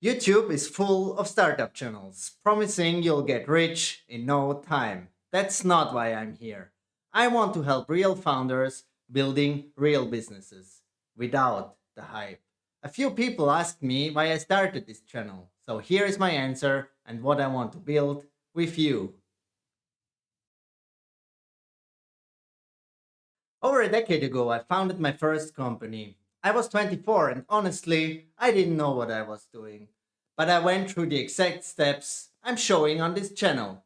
YouTube is full of startup channels promising you'll get rich in no time. That's not why I'm here. I want to help real founders building real businesses without the hype. A few people asked me why I started this channel, so here is my answer and what I want to build with you. Over a decade ago, I founded my first company. I was 24 and honestly, I didn't know what I was doing. But I went through the exact steps I'm showing on this channel.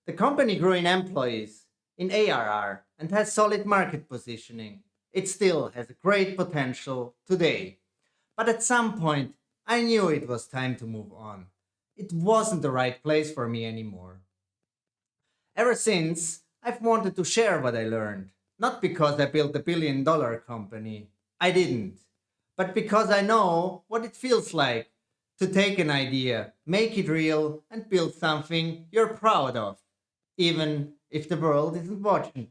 The company grew in employees, in ARR, and has solid market positioning. It still has a great potential today. But at some point, I knew it was time to move on. It wasn't the right place for me anymore. Ever since, I've wanted to share what I learned. Not because I built a $1 billion company. I didn't. But because I know what it feels like to take an idea, make it real, and build something you're proud of, even if the world isn't watching.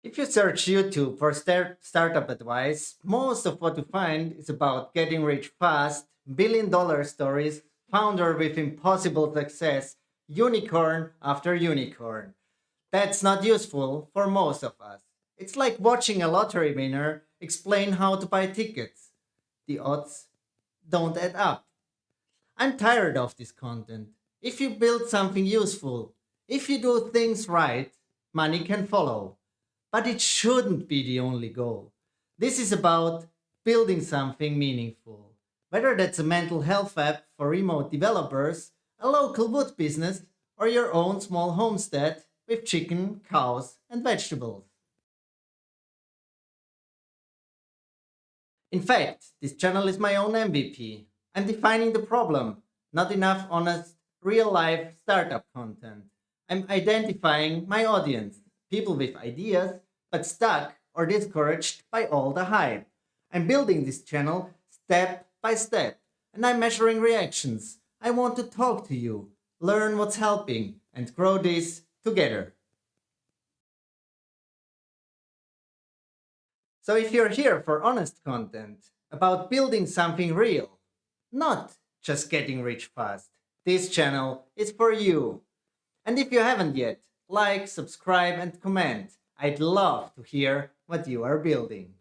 If you search YouTube for startup advice, most of what you find is about getting rich fast, $1 billion stories, founder with impossible success, unicorn after unicorn. That's not useful for most of us. It's like watching a lottery winner explain how to buy tickets. The odds don't add up. I'm tired of this content. If you build something useful, if you do things right, money can follow. But it shouldn't be the only goal. This is about building something meaningful. Whether that's a mental health app for remote developers, a local wood business, or your own small homestead with chicken, cows, and vegetables. In fact, this channel is my own MVP. I'm defining the problem, not enough honest, real life startup content. I'm identifying my audience, people with ideas, but stuck or discouraged by all the hype. I'm building this channel step by step, and I'm measuring reactions. I want to talk to you, learn what's helping, and grow this together. So if you're here for honest content about building something real, not just getting rich fast, this channel is for you. And if you haven't yet, like, subscribe, and comment. I'd love to hear what you are building.